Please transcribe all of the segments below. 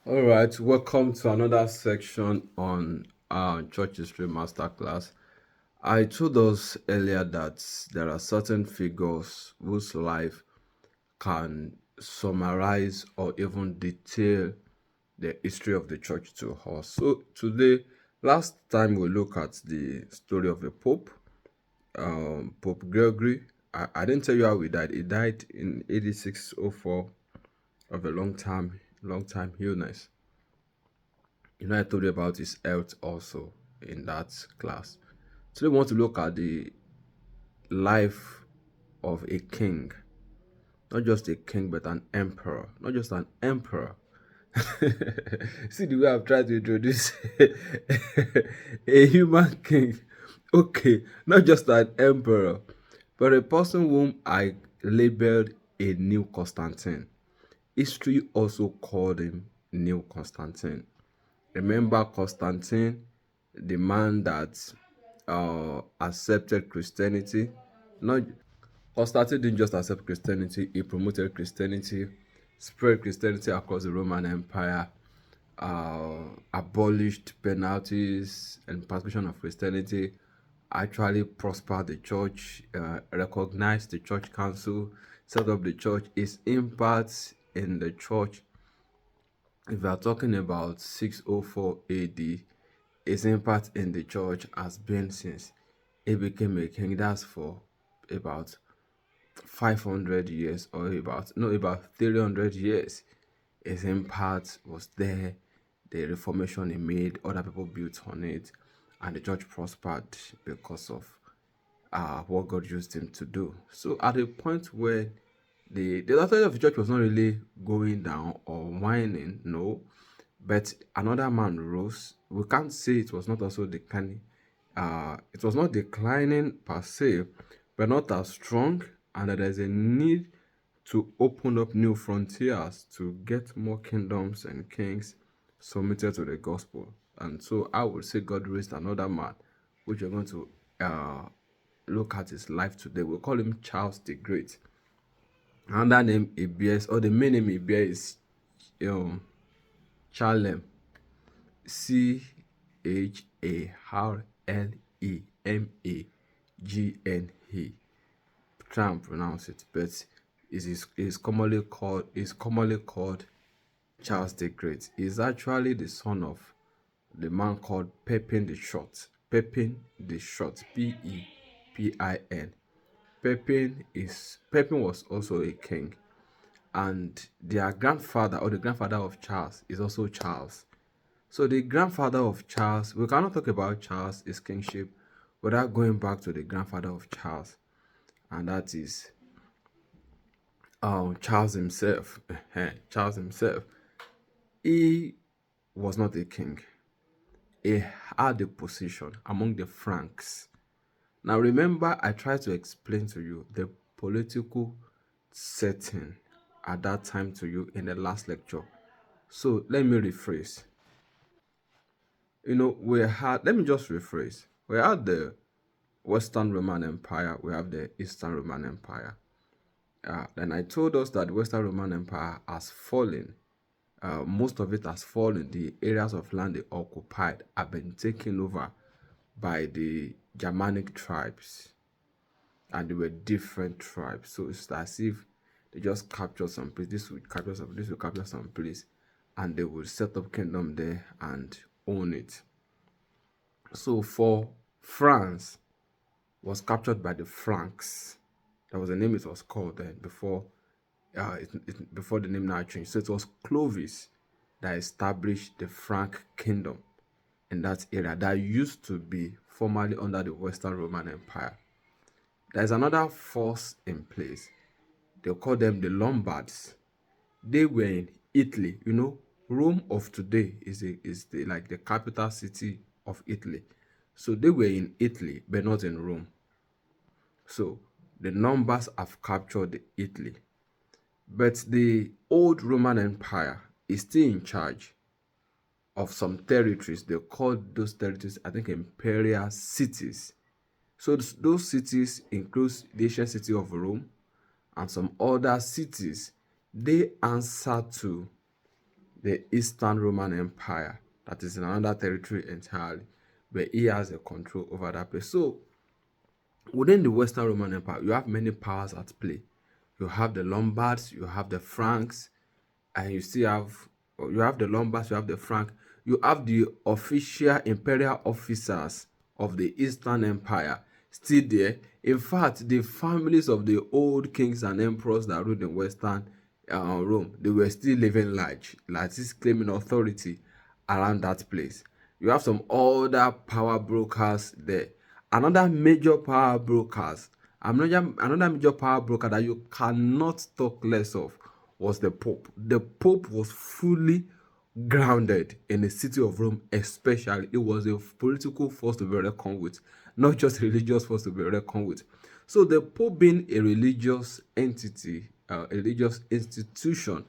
All right, welcome to another section on Church History Masterclass. I told us earlier that there are certain figures whose life can summarize or even detail the history of the church to us. So today, last time we look at the story of the Pope, Pope Gregory. I didn't tell you how he died. He died in 8604 of a long time illness. I told you about his health also in that class. Today, we want to look at the life of a king, not just a king, but an emperor, not just an emperor. See the way I've tried to introduce a human king. Okay, not just an emperor, but a person whom I labeled a new Constantine. History also called him New Constantine. Remember Constantine, the man that accepted Christianity. Not Constantine didn't just accept Christianity; he promoted Christianity, spread Christianity across the Roman Empire, abolished penalties and persecution of Christianity, actually prospered the church, recognized the church council, set up the church. His impact in the church, if we are talking about 604 AD, his impact in the church has been since he became a king. That's for about 500 years, or about 300 years. His impact was there. The reformation he made, other people built on it, and the church prospered because of what God used him to do. So at a point where the authority of the church was not really going down or whining, no, but another man rose. We can't say it was not also declining. It was not declining per se, but not as strong, and that there's a need to open up new frontiers to get more kingdoms and kings submitted to the gospel. And so I would say God raised another man, which we're going to look at his life today. We'll call him Charles the Great. Another name he bears, or the main name he bears, is Charlem. Charlemagene. Try and pronounce it, but is commonly called Charles the Great. He's actually the son of the man called Pepin the Short. Pepin the Short, Pepin. Pepin was also a king, and their grandfather, or the grandfather of Charles, is also Charles. So the grandfather of Charles, we cannot talk about Charles, his kingship, without going back to the grandfather of Charles, and that is Charles himself. Charles himself. He was not a king. He had a position among the Franks. Now remember, I tried to explain to you the political setting at that time to you in the last lecture. So let me rephrase. Let me just rephrase. We had the Western Roman Empire, we have the Eastern Roman Empire. Then I told us that the Western Roman Empire has fallen. Most of it has fallen. The areas of land they occupied have been taken over by the Germanic tribes, and they were different tribes. So it's as if they just captured some place. This would capture some. This would capture some place, and they would set up kingdom there and own it. So for France, was captured by the Franks. That was the name it was called then before the name now changed. So it was Clovis that established the Frank kingdom in that area that used to be formerly under the Western Roman Empire. There's another force in place. They call them the Lombards. They were in Italy. Rome of today is like the capital city of Italy. So they were in Italy, but not in Rome. So the numbers have captured Italy. But the old Roman Empire is still in charge of some territories. They called those territories, I think, imperial cities. So those cities include the ancient city of Rome and some other cities. They answer to the Eastern Roman Empire, that is in another territory entirely, where he has a control over that place. So within the Western Roman Empire, you have many powers at play. You have the Lombards, you have the Franks, and you have the Lombards, you have the Frank, you have the official imperial officers of the Eastern Empire still there. In fact, the families of the old kings and emperors that ruled in Western Rome, they were still living large, like this claiming authority around that place. You have some other power brokers there. Another major power brokers, another major power broker that you cannot talk less of was the Pope. The Pope was fully grounded in the city of Rome, especially. It was a political force to be reckoned with, not just a religious force to be reckoned with. So the Pope, being a religious entity, a religious institution,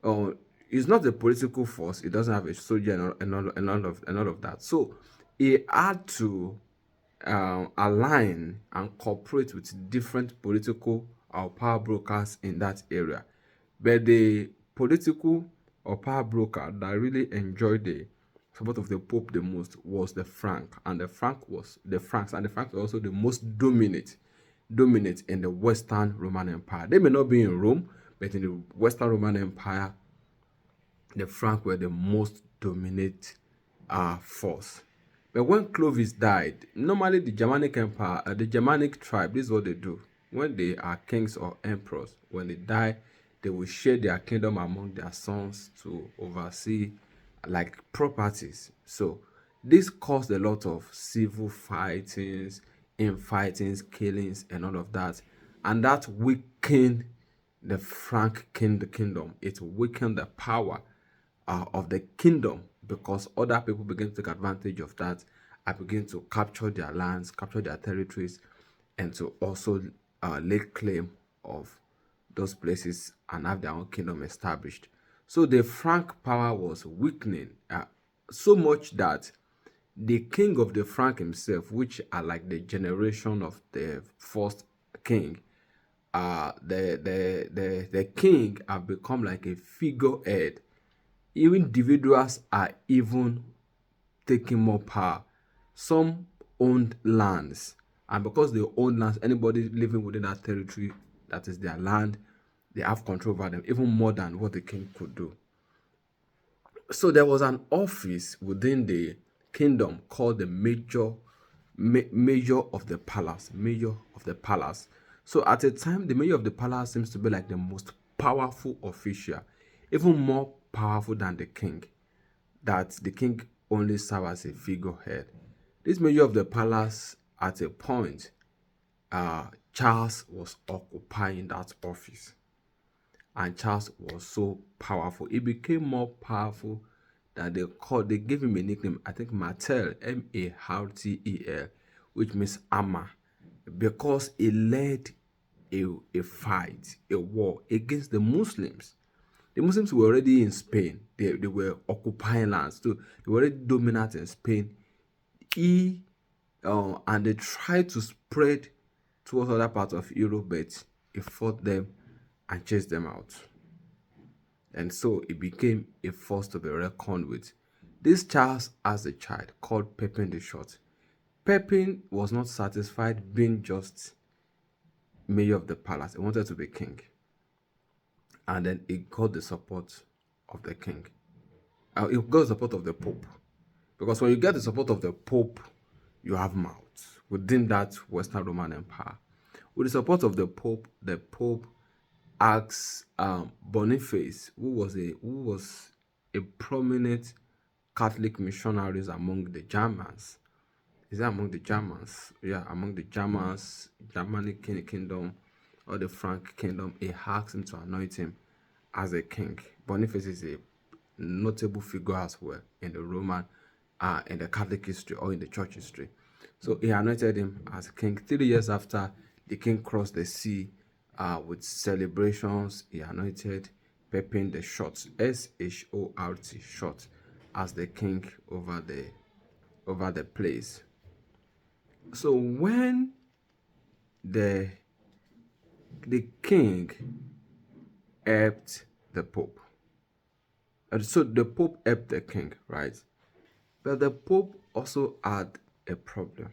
uh, is not a political force. It doesn't have a soldier and all of that. So he had to align and cooperate with different political or power brokers in that area. But the political or power broker that really enjoyed the support of the Pope the most was the Frank, and the Franks, and the Franks were also the most dominate in the Western Roman Empire. They may not be in Rome, but in the Western Roman Empire, the Franks were the most dominant force. But when Clovis died, normally the Germanic Empire, the Germanic tribe, this is what they do. When they are kings or emperors, when they die, they will share their kingdom among their sons to oversee like properties. So this caused a lot of civil fightings, infightings, killings, and all of that. And that weakened the Frank kingdom. It weakened the power of the kingdom, because other people begin to take advantage of that and begin to capture their lands, capture their territories, and to also lay claim of those places and have their own kingdom established. So the Frank power was weakening so much that the king of the Frank himself, which are like the generation of the first king, the king have become like a figurehead. Individuals are even taking more power. Some owned lands, and because they own lands, anybody living within that territory, that is their land, they have control over them, even more than what the king could do. So there was an office within the kingdom called the major of the palace. Major of the palace. So at a time, the mayor of the palace seems to be like the most powerful official, even more powerful than the king, that the king only served as a figurehead. This mayor of the palace, at a point, Charles was occupying that office, and Charles was so powerful. He became more powerful that they gave him a nickname, I think Martel, Martel, which means hammer, because he led a fight, a war against the Muslims. The Muslims were already in Spain. They were occupying lands too. They were already dominant in Spain. And they tried to spread towards other parts of Europe, but he fought them and chased them out. And so it became a force to be reckoned with. This Charles, as a child, called Pepin the Short. Pepin was not satisfied being just mayor of the palace. He wanted to be king. And then he got the support of the king. He got the support of the Pope. Because when you get the support of the Pope, you have mouths within that Western Roman Empire. With the support of the Pope asks Boniface, who was a prominent Catholic missionaries among the Germans. Is that among the Germans? Yeah, among the Germans, Germanic kingdom, or the Frank kingdom. He asks him to anoint him as a king. Boniface is a notable figure as well in the Roman, in the Catholic history or in the church history. So he anointed him as king. 3 years after the king crossed the sea, with celebrations, he anointed Pepin the Short, Short, Short, as the king over the place. So when the king helped the Pope, So the Pope helped the king, right? But the Pope also had a problem.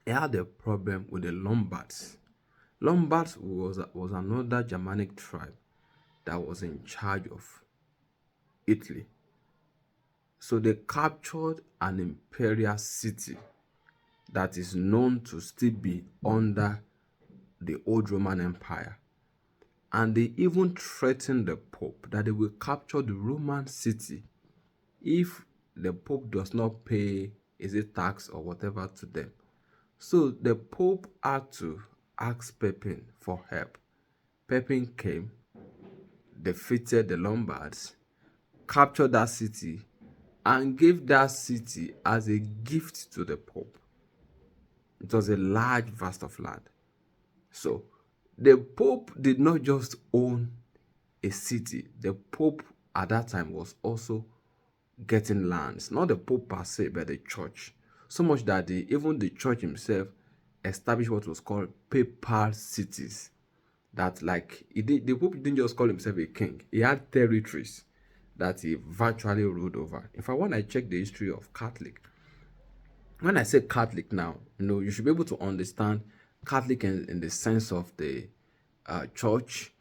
He had a problem with the Lombards. Lombards was another Germanic tribe that was in charge of Italy. So they captured an imperial city that is known to still be under the old Roman Empire. And they even threatened the Pope that they will capture the Roman city if the Pope does not pay, is it tax or whatever, to them. So the Pope had to ask Pepin for help. Pepin came, defeated the Lombards, captured that city, and gave that city as a gift to the Pope. It was a large vast of land. So the Pope did not just own a city. The Pope at that time was also getting lands, not the Pope per se, but the church. So much that even the church himself established what was called papal cities. That, like, the Pope didn't just call himself a king, he had territories that he virtually ruled over. In fact, when I check the history of Catholic, when I say Catholic now, you should be able to understand Catholic in the sense of the church,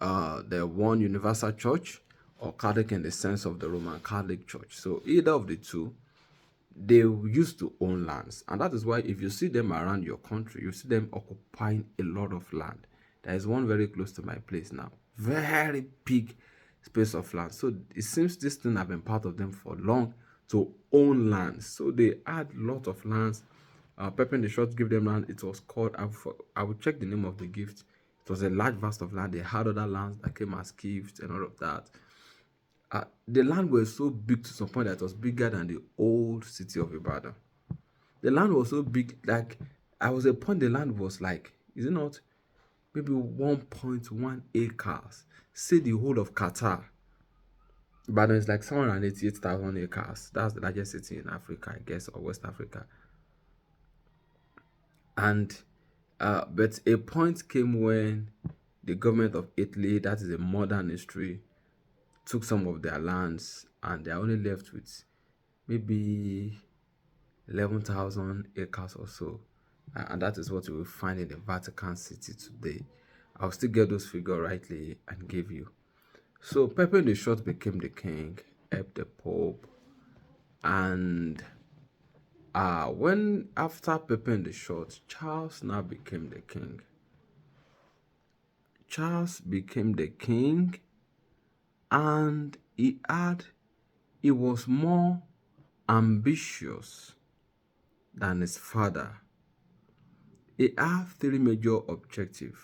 the one universal church, or Catholic in the sense of the Roman Catholic Church. So either of the two, they used to own lands, and that is why if you see them around your country, you see them occupying a lot of land. There is one very close to my place now, very big space of land. So it seems this thing have been part of them for long, to own lands. So they had a lot of lands. Pepin the Short gave them land. It was called, I will check the name of the gift. It was a large vast of land. They had other lands that came as gifts and all of that. The land was so big to some point that it was bigger than the old city of Ibadan. The land was so big, like, I was a point the land was like, is it not, maybe 1.1 acres. Say the whole of Qatar. Ibadan is like 788,000 acres. That's the largest city in Africa, I guess, or West Africa. And but a point came when the government of Italy, that is a modern history, took some of their lands, and they are only left with maybe 11,000 acres or so. And that is what you will find in the Vatican City today. I'll still get those figures rightly and give you. So Pepin the Short became the king, helped the Pope, and when after Pepin the Short, Charles now became the king. Charles became the king, and he was more ambitious than his father. He had three major objectives.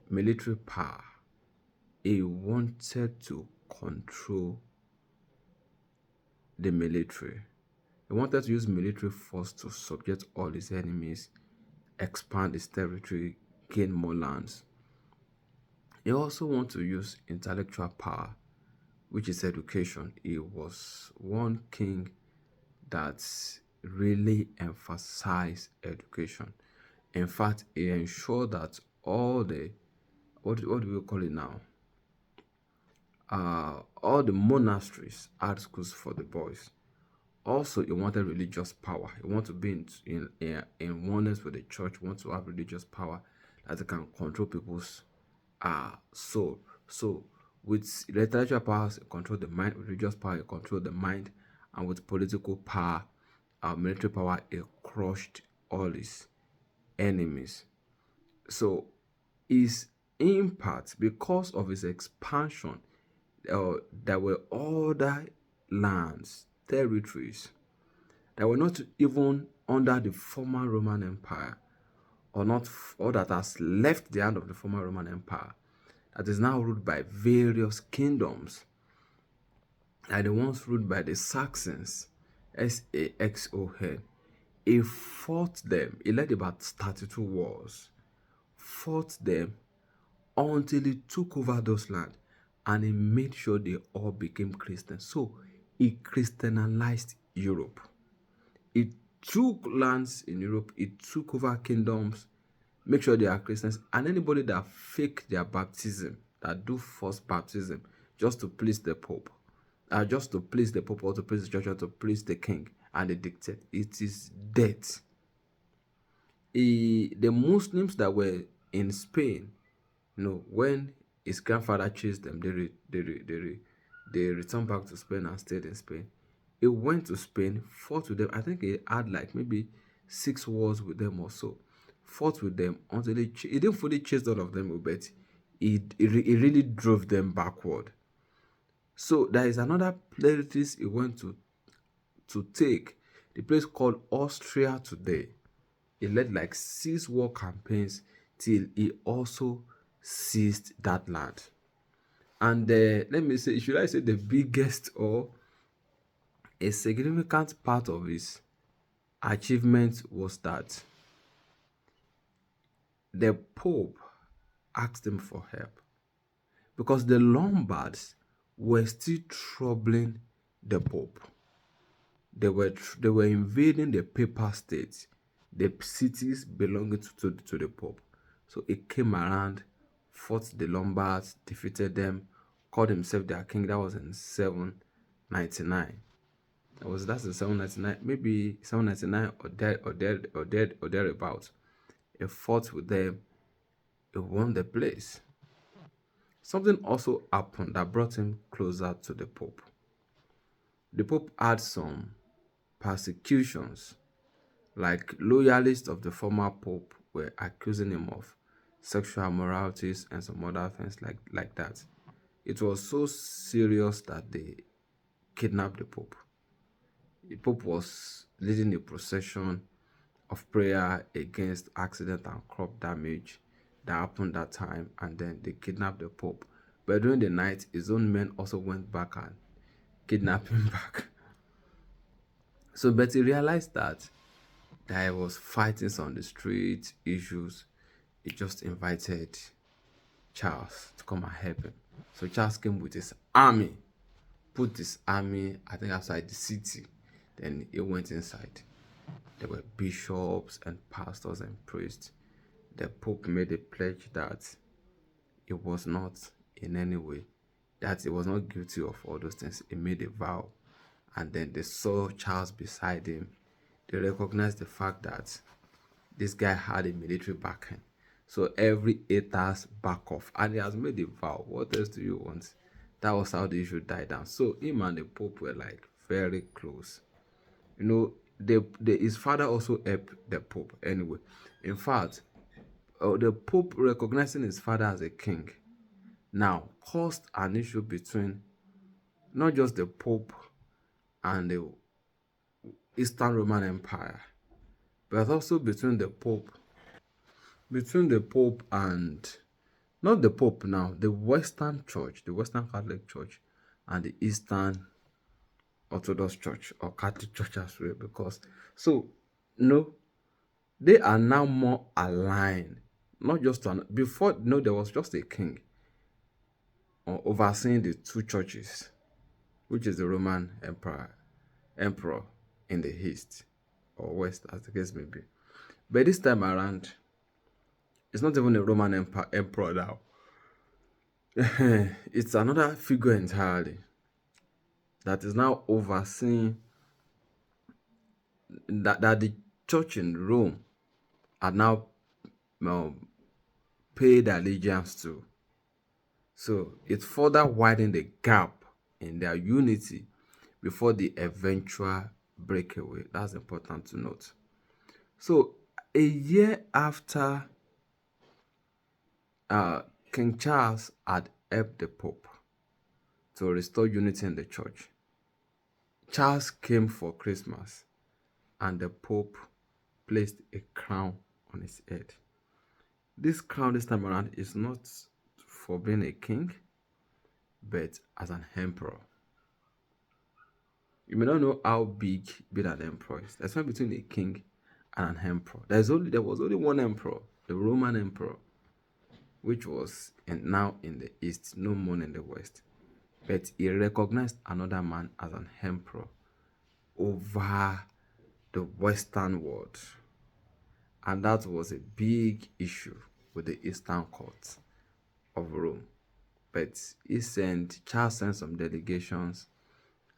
Military power. He wanted to control the military. He wanted to use military force to subject all his enemies, expand his territory, gain more lands. He also wanted to use intellectual power, which is education. He was one king that really emphasized education. In fact, he ensured that all the, what do we call it now? All the monasteries had schools for the boys. Also, he wanted religious power. He wanted to be in oneness with the church. He wanted to have religious power that he can control people's soul. So with intellectual power, he control the mind. With religious power, he control the mind. And with political power, military power, he crushed all his enemies. So his impact, because of his expansion, there were other lands, territories that were not even under the former Roman Empire, or not, or that has left the hand of the former Roman Empire, that is now ruled by various kingdoms, like the ones ruled by the Saxons, Saxon. He fought them. He led about 32 wars, fought them until he took over those lands, and he made sure they all became Christians. So he Christianized Europe. He took lands in Europe, he took over kingdoms, make sure they are Christians, and anybody that fake their baptism, that do false baptism, just to please the Pope, just to please the Pope or to please the church or to please the king and the dictate. It is death. The Muslims that were in Spain, when his grandfather chased them, they returned back to Spain and stayed in Spain. He went to Spain, fought with them. I think he had like maybe 6 wars with them or so. Fought with them until he didn't fully chase all of them, but he really drove them backward. So there is another place he went to take, the place called Austria today. He led like 6 war campaigns till he also seized that land. And let me say, should I say the biggest or a significant part of his achievement was that the Pope asked him for help because the Lombards were still troubling the Pope. They were invading the papal states, the cities belonging to the Pope. So he came around, fought the Lombards, defeated them, called himself their king. That was in 799. That's in 799, maybe 799 or thereabouts. He fought with them, he won the place. Something also happened that brought him closer to the Pope. The Pope had some persecutions, like loyalists of the former Pope were accusing him of sexual immoralities and some other things like that. It was so serious that they kidnapped the Pope. The Pope was leading a procession of prayer against accident and crop damage that happened that time, and then they kidnapped the Pope. But during the night, his own men also went back and kidnapped him back. So, but he realized that there was fightings on the street, issues. He just invited Charles to come and help him. So Charles came with his army, put his army, I think, outside the city. Then he went inside. There were bishops and pastors and priests. The Pope made a pledge that he was not in any way, that he was not guilty of all those things. He made a vow. And then they saw Charles beside him. They recognized the fact that this guy had a military backing. So every 8 hours back off. And he has made a vow. What else do you want? That was how the issue died down. So him and the Pope were like very close. His father also helped the Pope anyway. In fact, the Pope recognizing his father as a king now caused an issue between not just the Pope and the Eastern Roman Empire, but also between the Pope and not the Pope now, the Western Church, the Western Catholic Church, and the Eastern Orthodox Church or Catholic Church as well. Because they are now more aligned. Not just before, there was just a king overseeing the two churches, which is the Roman emperor in the east or west, as the case may be. But this time around, it's not even a Roman emperor now. It's another figure entirely that is now overseeing that the church in Rome are now paid allegiance to. So it further widened the gap in their unity before the eventual breakaway. That's important to note. So a year after King Charles had helped the Pope to restore unity in the church, Charles came for Christmas and the Pope placed a crown on his head. This crown this time around is not for being a king, but as an emperor. You may not know how big being an emperor is. There's one between a king and an emperor. There was only one emperor, the Roman emperor, which was now in the east, no more in the west. But he recognized another man as an emperor over the Western world. And that was a big issue with the Eastern court of Rome. But Charles sent some delegations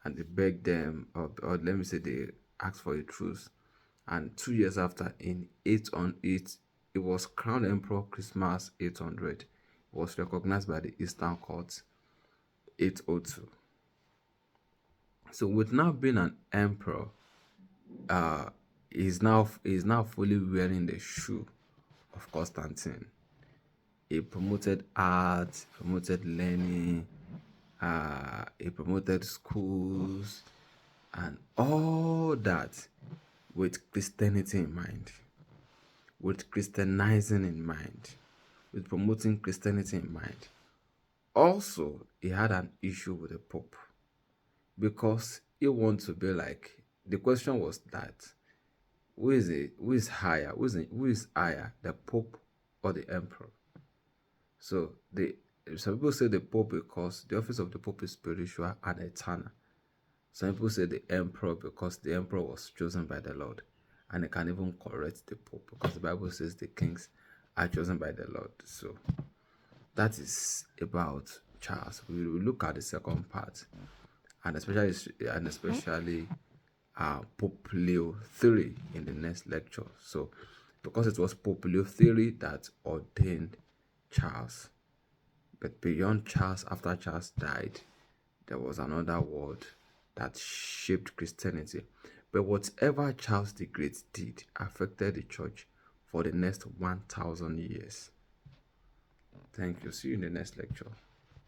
and they begged them, or let me say, they asked for a truce. And 2 years after, in 808, it was crowned Emperor Christmas 800. It was recognized by the Eastern Court 802. So with now being an emperor, uh, he's now fully wearing the shoe of Constantine. He promoted art, promoted learning, he promoted schools, and all that with Christianity in mind, with Christianizing in mind, with promoting Christianity in mind. Also, he had an issue with the Pope because he wanted to be like, the question was that who is higher, who is higher, the Pope or the Emperor? So the some people say the Pope because the office of the Pope is spiritual and eternal. Some people say the Emperor because the Emperor was chosen by the Lord, and they can even correct the Pope because the Bible says the kings are chosen by the Lord. So that is about Charles. We will look at the second part, and especially Pope Leo III in the next lecture. So because it was Pope Leo III that ordained Charles, but beyond Charles, after Charles died, there was another word that shaped Christianity. But whatever Charles the Great did affected the church for the next 1,000 years. Thank you. See you in the next lecture.